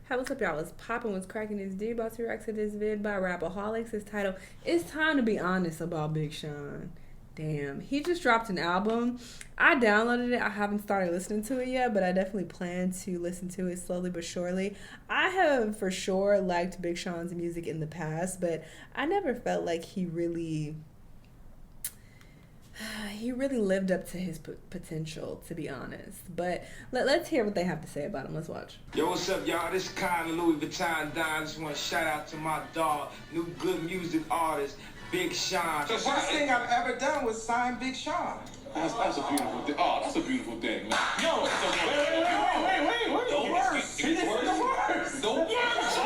Hey, what's up, y'all? It's popping. What's cracking this D. About to react to this vid by Rapaholics. It's titled, It's Time to Be Honest About Big Sean. Damn. He just dropped an album. I downloaded it. I haven't started listening to it yet, but I definitely plan to listen to it slowly but surely. I have for sure liked Big Sean's music in the past, but I never felt like he really lived up to his potential, to be honest. But let's hear what they have to say about him. Let's watch. Yo, what's up, y'all? This kind of Louis Vuitton Don. I just want to shout out to my dog, new good music artist, Big Sean. The first thing I've ever done was sign Big Sean. That's a beautiful thing. Oh, that's a beautiful thing. Yo, Wait. The worst. He did the worst. The worst.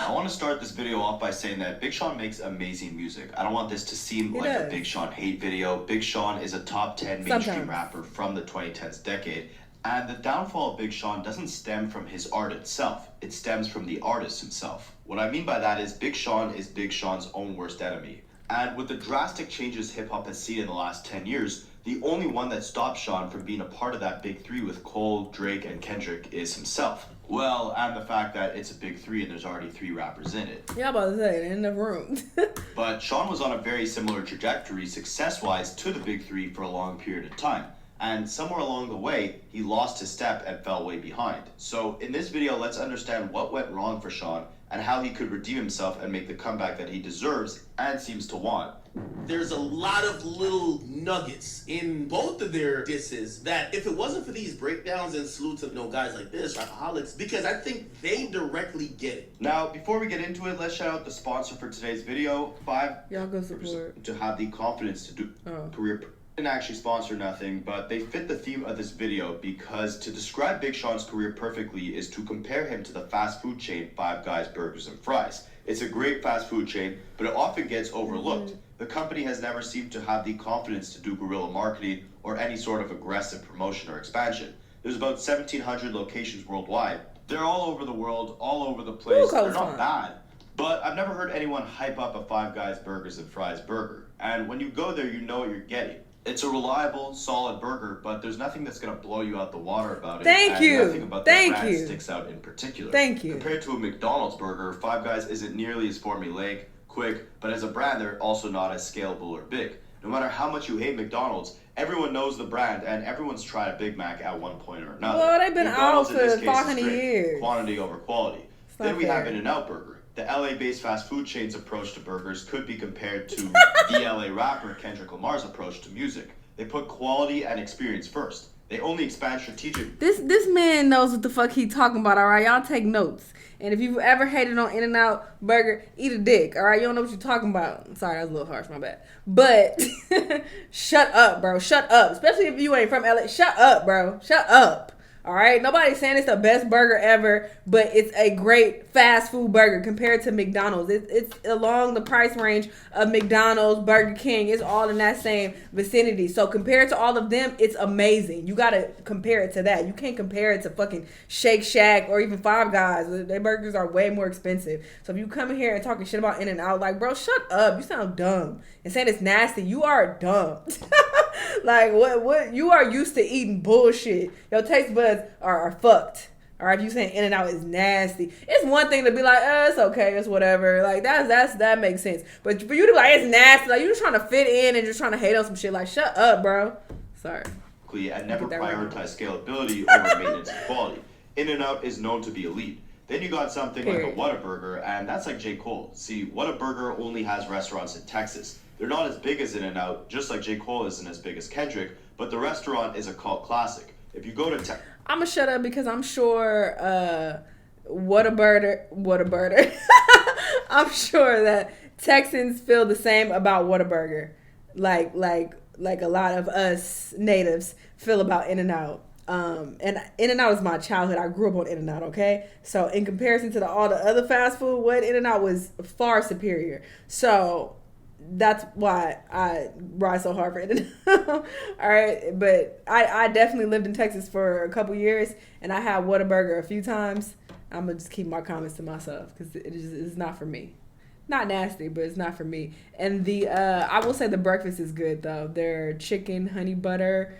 I want to start this video off by saying that Big Sean makes amazing music. I don't want this to seem like a Big Sean hate video. Big Sean is a top 10 mainstream rapper from the 2010s decade. And the downfall of Big Sean doesn't stem from his art itself. It stems from the artist himself. What I mean by that is Big Sean is Big Sean's own worst enemy. And with the drastic changes hip-hop has seen in the last 10 years, the only one that stopped Sean from being a part of that big three with Cole, Drake, and Kendrick is himself. Well, and the fact that it's a big three and there's already 3 rappers in it. Yeah, I'm about to say, in the room. But Sean was on a very similar trajectory success-wise to the big three for a long period of time. And somewhere along the way, he lost his step and fell way behind. So in this video, let's understand what went wrong for Sean and how he could redeem himself and make the comeback that he deserves and seems to want. There's a lot of little nuggets in both of their disses that if it wasn't for these breakdowns and salute to guys like this, Rapaholics, because I think they directly get it. Now, before we get into it, let's shout out the sponsor for today's video, 5 Y'all go support. to have the confidence to do career. Didn't actually sponsor nothing, but they fit the theme of this video because to describe Big Sean's career perfectly is to compare him to the fast food chain Five Guys Burgers and Fries. It's a great fast food chain, but it often gets overlooked. The company has never seemed to have the confidence to do guerrilla marketing or any sort of aggressive promotion or expansion. There's about 1,700 locations worldwide. They're all over the world, all over the place. They're not bad, but I've never heard anyone hype up a Five Guys Burgers and Fries burger. And when you go there, you know what you're getting. It's a reliable, solid burger, but there's nothing that's going to blow you out the water about it. Nothing about the brand sticks out in particular. Compared to a McDonald's burger, Five Guys isn't nearly as formulaic, quick, but as a brand, they're also not as scalable or big. No matter how much you hate McDonald's, everyone knows the brand, and everyone's tried a Big Mac at one point or another. Well, they've been out McDonald's for 500 years. Quantity over quality. Then we have In-N-Out Burger. The LA-based fast food chain's approach to burgers could be compared to the LA rapper Kendrick Lamar's approach to music. They put quality and experience first. They only expand strategic. This man knows what the fuck he talking about, all right? Y'all take notes. And if you've ever hated on In-N-Out Burger, eat a dick, all right? You don't know what you're talking about. Sorry, that was a little harsh, my bad. But shut up, bro. Shut up. Especially if you ain't from LA. Shut up, bro. Shut up. All right, nobody's saying it's the best burger ever, but it's a great fast food burger compared to McDonald's. It's along the price range of McDonald's, Burger King. It's all in that same vicinity. So compared to all of them, it's amazing. You got to compare it to that. You can't compare it to fucking Shake Shack or even Five Guys. Their burgers are way more expensive. So if you come in here and talking shit about In-N-Out, like, bro, shut up. You sound dumb. And saying it's nasty, you are dumb. Like, what? You are used to eating bullshit. Your taste buds are fucked. All right, if you saying In-N-Out is nasty, it's one thing to be like, it's okay, it's whatever. Like, that makes sense. But for you to be like, it's nasty, like, you just trying to fit in and just trying to hate on some shit. Like, shut up, bro. Sorry. And never prioritize scalability over maintenance and quality. In-N-Out is known to be elite. Then you got something like a Whataburger, and that's like J. Cole. See, Whataburger only has restaurants in Texas. They're not as big as In-N-Out, just like J. Cole isn't as big as Kendrick, but the restaurant is a cult classic. If you go to I'm gonna shut up because I'm sure Whataburger. I'm sure that Texans feel the same about Whataburger, like a lot of us natives feel about In-N-Out. And In-N-Out is my childhood. I grew up on In-N-Out, okay? So in comparison to all the other fast food, In-N-Out was far superior. So that's why I ride so hard for In-N-Out. All right, but I definitely lived in Texas for a couple years, and I had Whataburger a few times. I'm gonna just keep my comments to myself because it's not for me. Not nasty, but it's not for me. And I will say the breakfast is good though. Their chicken honey butter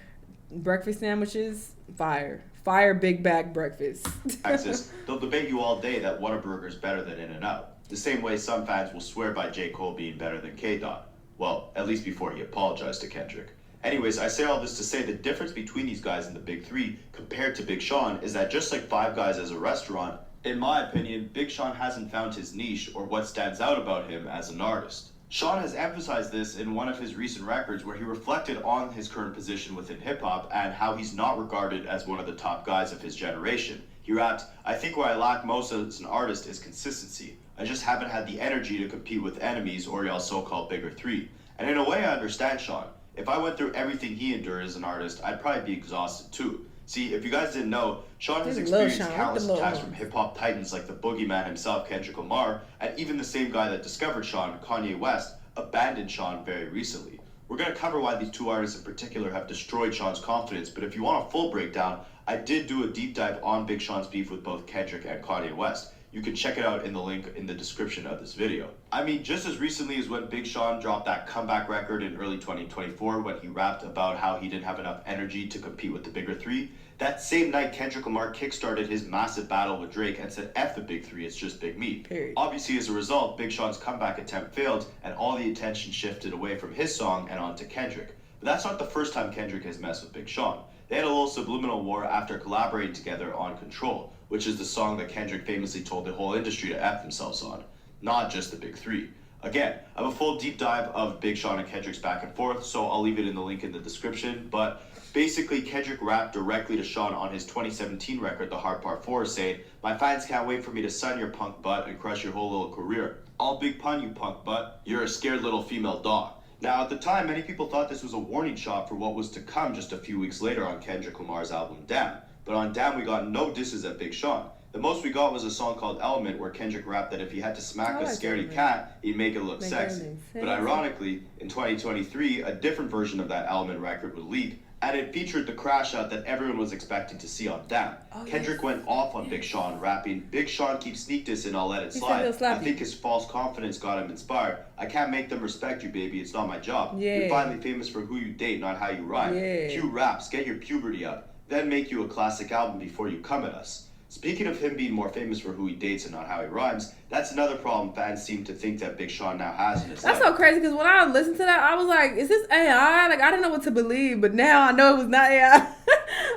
breakfast sandwiches, fire. Fire Big Bag breakfast. Texas, they'll debate you all day that Whataburger is better than In-N-Out. The same way some fans will swear by J. Cole being better than K-Dot. Well, at least before he apologized to Kendrick. Anyways, I say all this to say the difference between these guys in the Big Three compared to Big Sean is that just like Five Guys as a restaurant, in my opinion, Big Sean hasn't found his niche or what stands out about him as an artist. Sean has emphasized this in one of his recent records where he reflected on his current position within hip-hop and how he's not regarded as one of the top guys of his generation. He rapped, "I think what I lack most as an artist is consistency. I just haven't had the energy to compete with enemies or y'all so-called bigger three." And in a way, I understand Sean. If I went through everything he endured as an artist, I'd probably be exhausted too. See, if you guys didn't know, Sean has experienced countless attacks from hip-hop titans like the boogeyman himself, Kendrick Lamar, and even the same guy that discovered Sean, Kanye West, abandoned Sean very recently. We're going to cover why these two artists in particular have destroyed Sean's confidence, but if you want a full breakdown, I did do a deep dive on Big Sean's beef with both Kendrick and Kanye West. You can check it out in the link in the description of this video. I mean, just as recently as when Big Sean dropped that comeback record in early 2024 when he rapped about how he didn't have enough energy to compete with the bigger three, that same night Kendrick Lamar kickstarted his massive battle with Drake and said, "F the big three, it's just Big Me." Period. Obviously, as a result, Big Sean's comeback attempt failed and all the attention shifted away from his song and onto Kendrick. But that's not the first time Kendrick has messed with Big Sean. They had a little subliminal war after collaborating together on Control, which is the song that Kendrick famously told the whole industry to F themselves on, not just the big three. Again, I have a full deep dive of Big Sean and Kendrick's back and forth, so I'll leave it in the link in the description, but basically Kendrick rapped directly to Sean on his 2017 record, The Hard Part 4, saying, "My fans can't wait for me to sun your punk butt and crush your whole little career. All big pun, you punk butt. You're a scared little female dog." Now, at the time, many people thought this was a warning shot for what was to come just a few weeks later on Kendrick Lamar's album Damn. But on Damn, we got no disses at Big Sean. The most we got was a song called Element, where Kendrick rapped that if he had to smack a scaredy cat, he'd make it look sexy. But ironically, in 2023, a different version of that Element record would leak, and it featured the crash out that everyone was expecting to see on Damn. Kendrick went off on Big Sean, rapping, "Big Sean keeps sneak this and I'll let it slide. I think his false confidence got him inspired. I can't make them respect you, baby. It's not my job. You're finally famous for who you date, not how you rhyme. Cue raps, get your puberty up, then make you a classic album before you come at us." Speaking of him being more famous for who he dates and not how he rhymes, that's another problem fans seem to think that Big Sean now has in his life. That's so crazy, because when I listened to that, I was like, is this AI? Like, I didn't know what to believe, but now I know it was not AI.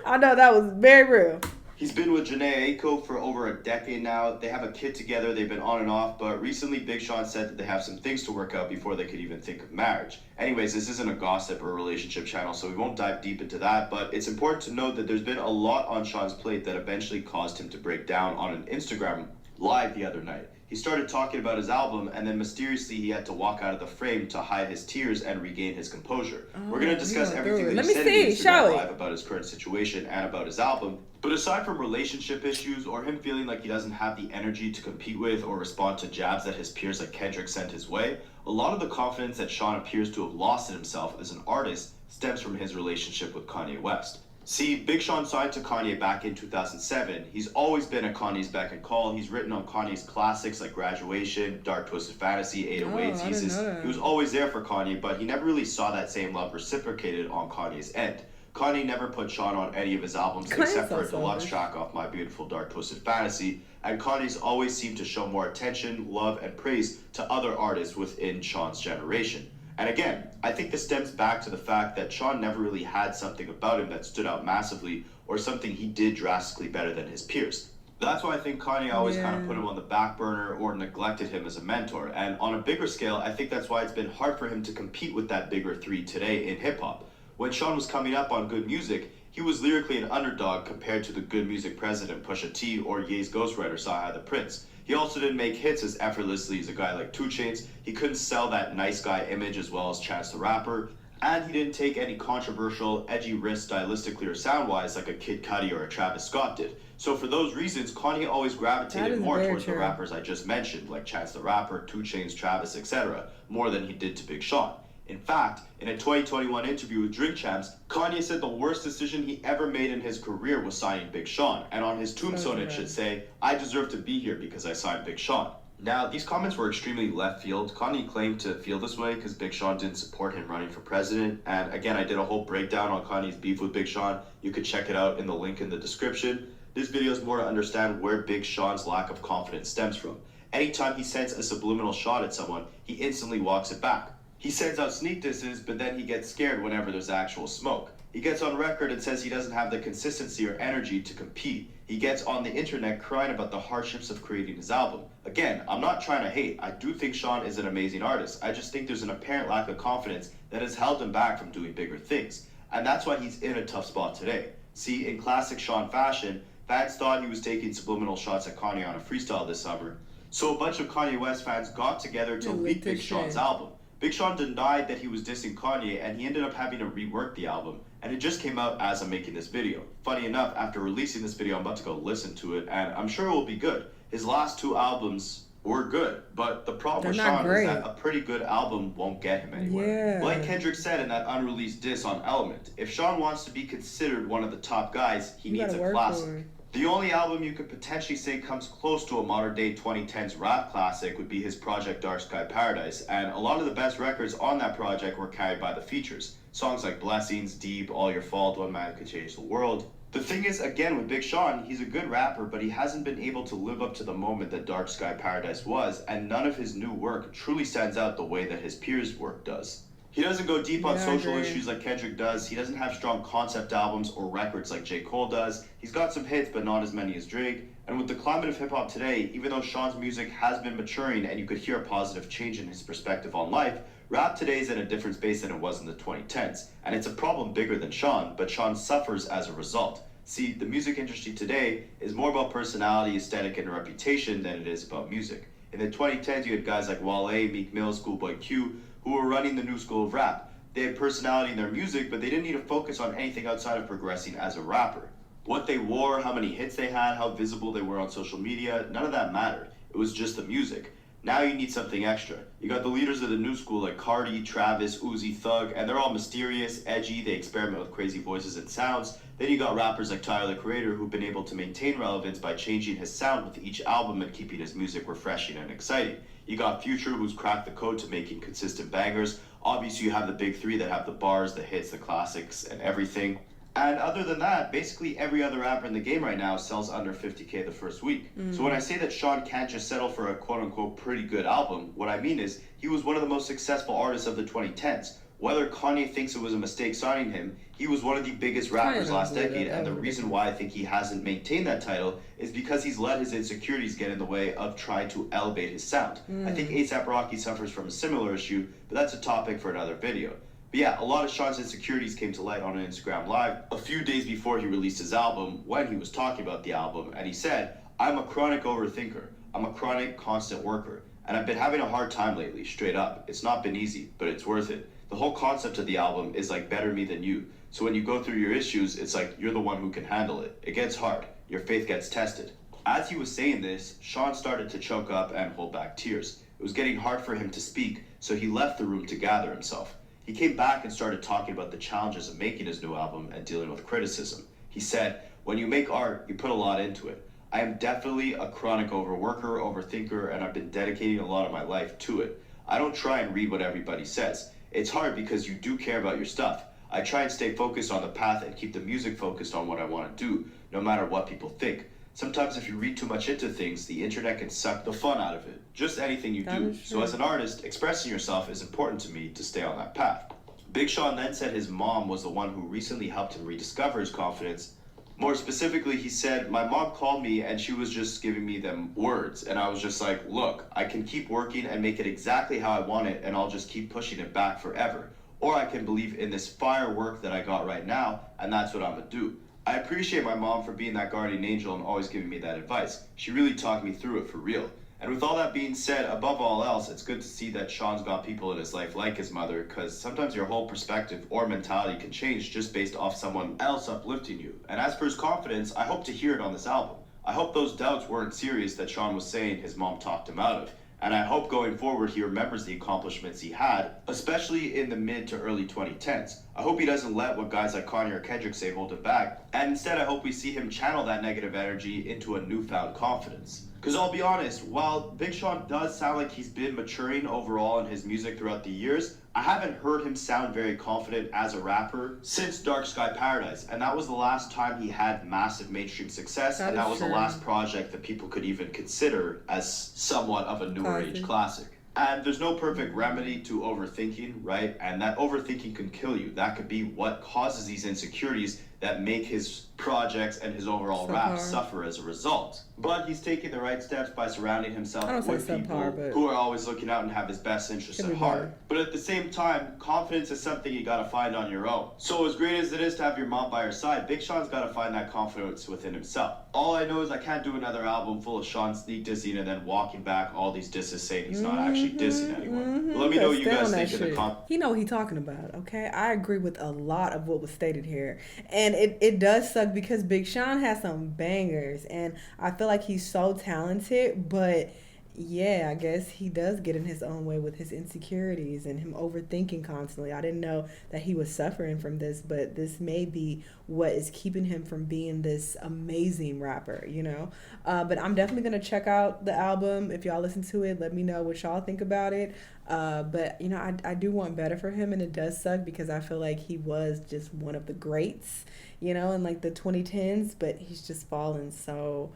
I know that was very real. He's been with Janae Aiko for over a decade now. They have a kid together. They've been on and off, but recently Big Sean said that they have some things to work out before they could even think of marriage. Anyways, this isn't a gossip or relationship channel, so we won't dive deep into that, but it's important to note that there's been a lot on Sean's plate that eventually caused him to break down on an Instagram live the other night. He started talking about his album, and then mysteriously he had to walk out of the frame to hide his tears and regain his composure. We're going to discuss everything that he said in the Instagram live about his current situation and about his album. But aside from relationship issues or him feeling like he doesn't have the energy to compete with or respond to jabs that his peers like Kendrick sent his way, a lot of the confidence that Sean appears to have lost in himself as an artist stems from his relationship with Kanye West. See, Big Sean signed to Kanye back in 2007. He's always been at Kanye's beck and call. He's written on Kanye's classics like Graduation, Dark Twisted Fantasy, 808s. He was always there for Kanye, but he never really saw that same love reciprocated on Kanye's end. Kanye never put Sean on any of his albums except for a deluxe track off My Beautiful Dark Twisted Fantasy, and Kanye's always seemed to show more attention, love, and praise to other artists within Sean's generation. And again, I think this stems back to the fact that Sean never really had something about him that stood out massively or something he did drastically better than his peers. That's why I think Kanye always kind of put him on the back burner or neglected him as a mentor. And on a bigger scale, I think that's why it's been hard for him to compete with that bigger three today in hip-hop. When Sean was coming up on Good Music, he was lyrically an underdog compared to the Good Music president Pusha T or Ye's ghostwriter Sahai the Prince. He also didn't make hits as effortlessly as a guy like 2 Chainz. He couldn't sell that nice guy image as well as Chance the Rapper. And he didn't take any controversial, edgy risks stylistically or sound-wise like a Kid Cudi or a Travis Scott did. So for those reasons, Kanye always gravitated more towards the rappers I just mentioned, like Chance the Rapper, 2 Chainz, Travis, etc., more than he did to Big Sean. In fact, in a 2021 interview with Drink Champs, Kanye said the worst decision he ever made in his career was signing Big Sean, and on his tombstone it should say, "I deserve to be here because I signed Big Sean." Now, these comments were extremely left field. Kanye claimed to feel this way because Big Sean didn't support him running for president. And again, I did a whole breakdown on Kanye's beef with Big Sean. You could check it out in the link in the description. This video is more to understand where Big Sean's lack of confidence stems from. Anytime he sends a subliminal shot at someone, he instantly walks it back. He sends out sneak disses, but then he gets scared whenever there's actual smoke. He gets on record and says he doesn't have the consistency or energy to compete. He gets on the internet crying about the hardships of creating his album. Again, I'm not trying to hate. I do think Sean is an amazing artist. I just think there's an apparent lack of confidence that has held him back from doing bigger things. And that's why he's in a tough spot today. See, in classic Sean fashion, fans thought he was taking subliminal shots at Kanye on a freestyle this summer. So a bunch of Kanye West fans got together to leak Big Sean's album. Big Sean denied that he was dissing Kanye, and he ended up having to rework the album, and it just came out as I'm making this video. Funny enough, after releasing this video, I'm about to go listen to it, and I'm sure it will be good. His last 2 albums were good, but the problem with Sean is that a pretty good album won't get him anywhere. Like Kendrick said in that unreleased diss on Element, if Sean wants to be considered one of the top guys, he needs a classic. The only album you could potentially say comes close to a modern-day 2010s rap classic would be his project Dark Sky Paradise, and a lot of the best records on that project were carried by the features. Songs like Blessings, Deep, All Your Fault, One Man Could Change the World. The thing is, again, with Big Sean, he's a good rapper, but he hasn't been able to live up to the moment that Dark Sky Paradise was, and none of his new work truly stands out the way that his peers' work does. He doesn't go deep on social issues like Kendrick does. He doesn't have strong concept albums or records like J. Cole does. He's got some hits, but not as many as Drake. And with the climate of hip-hop today, even though Sean's music has been maturing and you could hear a positive change in his perspective on life, rap today is in a different space than it was in the 2010s. And it's a problem bigger than Sean, but Sean suffers as a result. See, the music industry today is more about personality, aesthetic, and reputation than it is about music. In the 2010s, you had guys like Wale, Meek Mill, Schoolboy Q, who were running the new school of rap. They had personality in their music, but they didn't need to focus on anything outside of progressing as a rapper. What they wore, how many hits they had, how visible they were on social media, none of that mattered. It was just the music. Now you need something extra. You got the leaders of the new school like Cardi, Travis, Uzi, Thug, and they're all mysterious, edgy, they experiment with crazy voices and sounds. Then you got rappers like Tyler, the Creator, who've been able to maintain relevance by changing his sound with each album and keeping his music refreshing and exciting. You got Future, who's cracked the code to making consistent bangers. Obviously, you have the big 3 that have the bars, the hits, the classics, and everything. And other than that, basically every other rapper in the game right now sells under 50K the first week. So when I say that Sean can't just settle for a quote-unquote pretty good album, what I mean is he was one of the most successful artists of the 2010s. Whether Kanye thinks it was a mistake signing him, he was one of the biggest rappers last decade, and the reason why I think he hasn't maintained that title is because he's let his insecurities get in the way of trying to elevate his sound. I think A$AP Rocky suffers from a similar issue, but that's a topic for another video. But yeah, a lot of Sean's insecurities came to light on an Instagram Live a few days before he released his album, when he was talking about the album, and he said, "I'm a chronic overthinker. I'm a chronic constant worker, and I've been having a hard time lately, straight up. It's not been easy, but it's worth it. The whole concept of the album is like better me than you. So when you go through your issues, it's like you're the one who can handle it. It gets hard. Your faith gets tested." As he was saying this, Sean started to choke up and hold back tears. It was getting hard for him to speak, so he left the room to gather himself. He came back and started talking about the challenges of making his new album and dealing with criticism. He said, "When you make art, you put a lot into it. I am definitely a chronic overworker, overthinker, and I've been dedicating a lot of my life to it. I don't try and read what everybody says. It's hard because you do care about your stuff. I try and stay focused on the path and keep the music focused on what I want to do, no matter what people think. Sometimes if you read too much into things, the internet can suck the fun out of it. Just anything you do. So as an artist, expressing yourself is important to me to stay on that path." Big Sean then said his mom was the one who recently helped him rediscover his confidence. More specifically, he said, "My mom called me and she was just giving me them words. And I was just like, look, I can keep working and make it exactly how I want it, and I'll just keep pushing it back forever. Or I can believe in this firework that I got right now, and that's what I'm gonna do." I appreciate my mom for being that guardian angel and always giving me that advice. She really talked me through it for real. And with all that being said, above all else, it's good to see that Sean's got people in his life like his mother, because sometimes your whole perspective or mentality can change just based off someone else uplifting you. And as for his confidence, I hope to hear it on this album. I hope those doubts weren't serious that Sean was saying his mom talked him out of. And I hope going forward he remembers the accomplishments he had, especially in the mid to early 2010s. I hope he doesn't let what guys like Kanye or Kendrick say hold him back, and instead I hope we see him channel that negative energy into a newfound confidence. Because I'll be honest, while Big Sean does sound like he's been maturing overall in his music throughout the years, I haven't heard him sound very confident as a rapper since Dark Sky Paradise. And that was the last time he had massive mainstream success, and that was the last project that people could even consider as somewhat of a newer age classic. And there's no perfect remedy to overthinking, right? And that overthinking can kill you. That could be what causes these insecurities that make his projects and his overall rap suffer as a result. But he's taking the right steps by surrounding himself with people who are always looking out and have his best interests at heart. But at the same time, confidence is something you gotta find on your own. So as great as it is to have your mom by your side, Big Sean's gotta find that confidence within himself. All I know is I can't do another album full of Sean sneak dissing and then walking back all these disses saying he's not actually dissing anyone. Let me know what you guys think in the comments. He know what he's talking about, okay? I agree with a lot of what was stated here. And it does suck because Big Sean has some bangers, and I feel like he's so talented, but yeah, I guess he does get in his own way with his insecurities and him overthinking constantly. I didn't know that he was suffering from this, but this may be what is keeping him from being this amazing rapper, you know? But I'm definitely going to check out the album. If y'all listen to it, let me know what y'all think about it. But, you know, I do want better for him, and it does suck because I feel like he was just one of the greats, you know, in like the 2010s, but he's just fallen so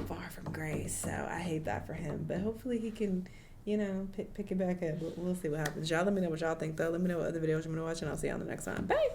far from grace. So I hate that for him, but hopefully he can, you know, pick it back up. We'll see what happens. Y'all let me know what y'all think, though. Let me know what other videos you want to watch, and I'll see you on the next one. Bye.